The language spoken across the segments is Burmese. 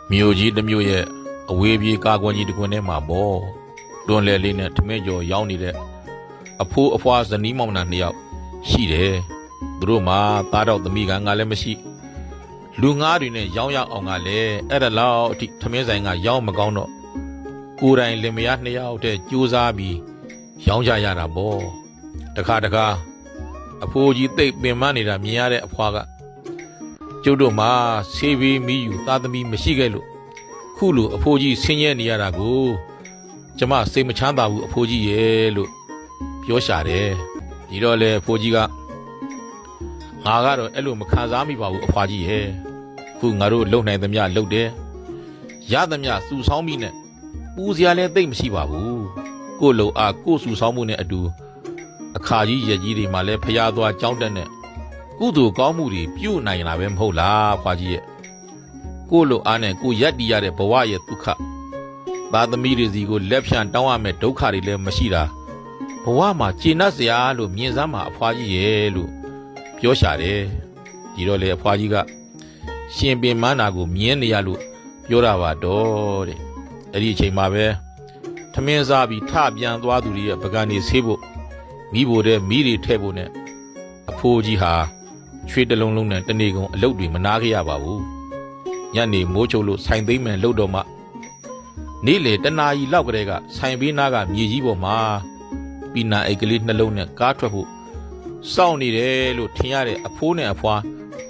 မြို့ကြီးတစ်မြို့ရဲ့အဝေးပြေးကားကွန်ကြီးတစ်ကွန်ထဲမှာပေါ့တွန်းလဲလေးနဲ့ထမင်းကျော်ရောင်းနေတဲ့အဖိုးအဖွားဇနီးမောင်နှံနှစ်ယောက်ရှိတယ်သူတို့မှာသားတော်သမီးကလည်းမရှိလူငါးတွေနဲ့ရောင်းရအောင်ကလည်းအဲ့ဒါလောက်အထိထမင်းဆိုင်ကရောင်းမကောင်းတော့ကိုယ်တိုင်လင်မယားနှစ်ယောက်တည်းကြိုးစားပြီးရောင်းကြရတာပေါ့တခါအဖိုးကြီးသိပ်ပင်မနေတာမြင်ရတဲ့အဖွားကကျုပ်တို့မှာဆေးပြီးမိယူသားသမီးမရှိခဲ့လို့ခုလိုအဖိုးကြီးဆင်းရဲနေရတာကိုကျမစိတ်မချမ်းသာဘူးအဖိုးကြီးရဲ့လို့ပြောရှာတယ်ဒီတော့လေအဖိုးကြီးကငါကတော့အဲ့လိုမခံစားမိပါဘူးအဖွားကြီးရဲ့ခုငါတို့လုံနိုင်သမျှလုံတယ်ရသမျှစုဆောင်းပြီးနဲ့ပူစရာလည်းသိပ်မရှိပါဘူးကို့လုံအားကို့စုဆောင်းမှုနဲ့အတူအခါကြီးရက်ကြီးတွေမှာလည်းဖျားသွားကြောင်းတက်နဲ့ကုသိုလ်ကောင်းမှုတွေပြုနိုင်လာပဲမဟုတ်လားအဖွားကြီးရဲ့ကို့လုံအားနဲ့ကိုရက်တီးရတဲ့ဘဝရဲ့ဒုက္ခသားသမီးတွေစီကိုလက်ဖြန့်တောင်းရမယ့်ဒုက္ခတွေလည်းမရှိတာဘဝမှာကျေနပ်စရာလို့မြင်စမ်းမှာအဖွားကြီးရဲ့လို့ပြောရှာတယ်ဒီတော့လေအဖွားကြီးကရှင်ပင်မနာကိုမြင်နေရလို့ပြောတာပါတော့တဲ့အဲ့ဒီအချိန်မှာပဲထမင်းစားပြီးထပြန်သွားသူတွေရဲ့ပကံနေဆေးဖို့မိဖို့တဲ့မိတွေထဲ့ဖို့နဲ့အဖိုးကြီးဟာချွေးတလုံးလုံးနဲ့တနေ့ကုန်အလုပ်တွေမနာခဲ့ရပါဘူးညနေမိုးချုပ်လို့ဆိုင်သိမ်းမယ်လှုပ်တော့မှနေ့လေတနာရီလောက်ကလေးကဆိုင်ဘေးနားကမြေကြီးပေါ်မှာပီနာအိတ်ကလေးနှလုံးနဲ့ကားထွက်ဖို့စောင့်နေတယ်လို့ထင်ရတဲ့အဖိုးနဲ့အဖွား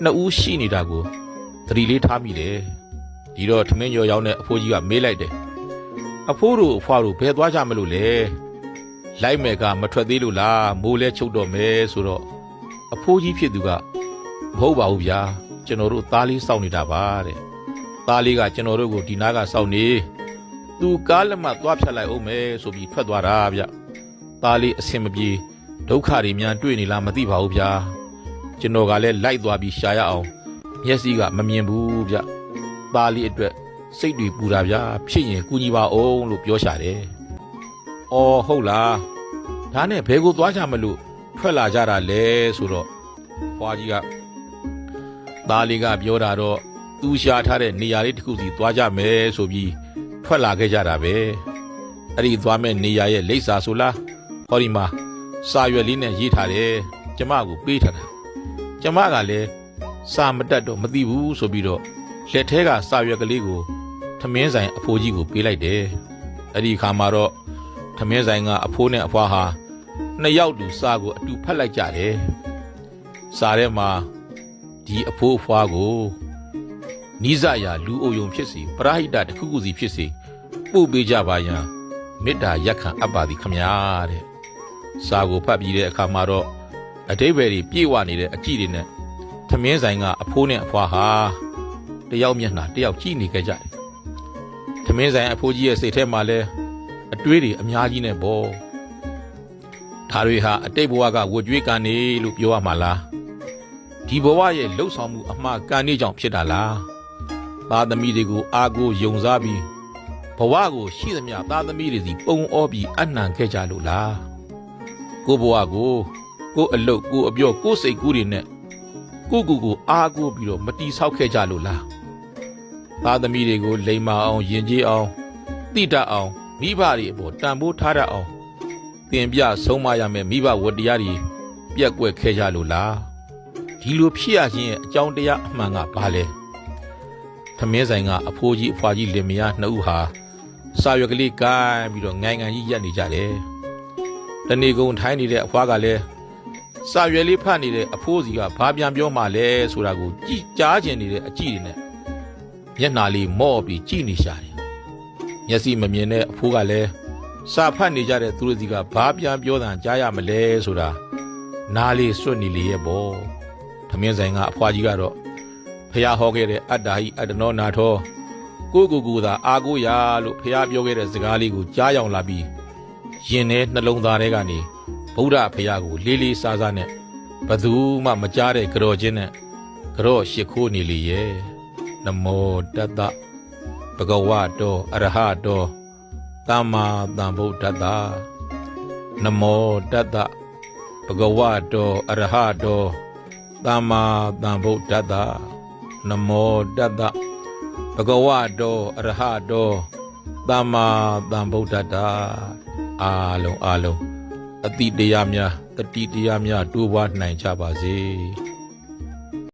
နှစ်ဦးရှိနေတာကိုသတိလေးထားမိတယ်ဒီတော့ထမင်းကျော်ရောက်တဲ့အဖိုးကြီးကမေးလိုက်တယ်အဖိုးတို့အဖွားတို့ဘယ်သွားကြမလို့လဲလိုက်မယ်ကမထွက်သေးလို့လားမိုးလဲချုပ်တော့မယ်ဆိုတော့အဖိုးကြီးဖြစ်သူကမဟုတ်ပါဘူးဗျာကျွန်တော်တို့သားလေးစောင့်နေတာပါတဲ့သားလေးကကျွန်တော်တို့ကိုဒီနားကစောင့်နေသူကားလက်မှသွားဖြတ်လိုက်အောင်မယ်ဆိုပြီးထွက်သွားတာဗျသားလေးအဆင်မပြေဒုက္ခတွေများတွေ့နေလားမသိပါဘူးဗျာကျွန်တော်ကလည်းလိုက်သွားပြီးရှာရအောင်မျက်စိကမမြင်ဘူးဗျသားလေးအတွက်စိတ်တွေပူတာဗျာဖြစ်ရင်ကူညီပါအောင်လို့ပြောရှာတယ်အော်ဟုတ်လားဒါနဲ့ဘယ်ကိုသွားကြမလို့ထွက်လာကြတာလဲဆိုတော့ဘွားကြီးကသားလေးကပြောတာတော့သူရှာထားတဲ့နေရာလေးတစ်ခုစီသွားကြမယ်ဆိုပြီးထွက်လာခဲ့ကြတာပဲအဲ့ဒီသွားမဲ့နေရာရဲ့လိပ်စာဆိုလားဟောဒီမှာစာရွက်လေးနဲ့ရေးထားတယ်ကျမကိုပေးထားတာကျမကလည်းစာမတက်တော့မသိဘူးဆိုပြီးတော့လက်ထဲကစာရွက်ကလေးကိုထမင်းဆိုင်အဖိုးကြီးကိုပေးလိုက်တယ်အဲ့ဒီအခါမှာတော့ထမင်းဆိုင်ကအဖိုးနဲ့အဖွားဟာနှစ်ယောက်တူစာကိုအတူဖတ်လိုက်ကြတယ်စာထဲမှာဒီအဖိုးအဖွားကိုနိစ္စရာလူအိုယုံဖြစ်စီပရဟိတတစ်ခုခုစီဖြစ်စီပို့ပေးကြပါရန်မေတ္တာရက်ခံအပ်ပါသည်ခမညာတဲ့စာကိုဖတ်ပြီးတဲ့အခါမှာတော့အတိတ်ပဲတွေပြေဝနေတဲ့အကြည့်တွေနဲ့ထမင်းဆိုင်ကအဖိုးနဲ့အဖွားဟာတယောက်မျက်နှာတယောက်ကြည့်နေကြတယ်ထမင်းဆိုင်အဖိုးကြီးရဲ့စိတ်ထဲမှာလဲအတွေးတွေအများကြီးနဲ့ပေါ့ဒါတွေဟာအတိတ်ဘဝကဝကြွေးကန်နေလို့ပြောရမှာလားဒီဘဝရဲ့လှုပ်ဆောင်မှုအမှားကန်နေကြောင့်ဖြစ်တာလားသားသမီးတွေကိုအာကိုယုံစားပြီးဘဝကိုရှိသမျှသားသမီးတွေစီပုံအောပြီးအနှံခဲ့ကြလို့လားကိုဘဝကိုအလုတ်ကိုအပြောကိုစိတ်ကူးတွေနဲ့ကိုအာကိုပြီးတော့မတီဆောက်ခဲ့ကြလို့လားသားသမီးတွေကိုလိမ်မာအောင်ယဉ်ကျေးအောင်တိတတ်အောင်မိဘတွေအပေါ်တန်ဖိုးထားတတ်အောင်သင်ပြဆုံးမရမယ်မိဘဝတ္တရားတွေပြက်ကွက်ခဲ့ကြလို့လားဒီလိုဖြစ်ရခြင်းရဲ့အကြောင်းတရားအမှန်ကဘာလဲထမင်းဆိုင်ကအဖိုးကြီးအဖွားကြီးလင်မယားနှစ်ဦးဟာစာရွက်ကလေးကိုင်းပြီးတော့ငိုင်ငံကြီးရက်နေကြတယ်တနေ့ကုန်ထိုင်းနေတဲ့အဖွားကလည်းစာရွက်လေးဖတ်နေတဲ့အဖိုးစီကဘာပြန်ပြောမှလဲဆိုတာကိုကြည်ကြားကျင်နေတဲ့အကြည့်တွေနဲ့မျက်နှာလေးမော့ပြီးကြည့်နေရှာတယ်မျက်စိမမြင်တဲ့အဖိုးကလည်းစာဖတ်နေကြတဲ့သူတို့စီကဘာပြန်ပြောတာကြားရမလဲဆိုတာနားလေးစွတ်နေလေရဲ့ပေါ့ထမင်းဆိုင်ကအဖွားကြီးကတော့ဖះဟောခဲ့တဲ့အတ္တဟိအတ္တနောနာထောကိုသာအာကိုရာလို့ဖះပြောခဲ့တဲ့စကားလေးကိုကြားရောက်လာပြီးရင်ထဲနှလုံးသားထဲကနေဗုဒ္ဓဖះကိုလေးလေးစားစားနဲ့ဘသူမှမကြားတဲ့ကြော်ချင်းနဲ့ကြော့ရှိခိုးနေလေရဲ့နမောတတ္တဘဂဝတောအရဟတောသမ္မာသမ္ဗုဒ္ဓတ္တနမောတတ္တဘဂဝတောအရဟတောသမ္မာသမ္ဗုဒ္ဓတ္တနမောတတ္တ ဘဂဝတောအရဟတောသမ္မာသမ္ဗုဒ္ဓတ္တအားလုံးအတိတရားများတတိတရားများတိုးပွားနိုင်ကြပါစေ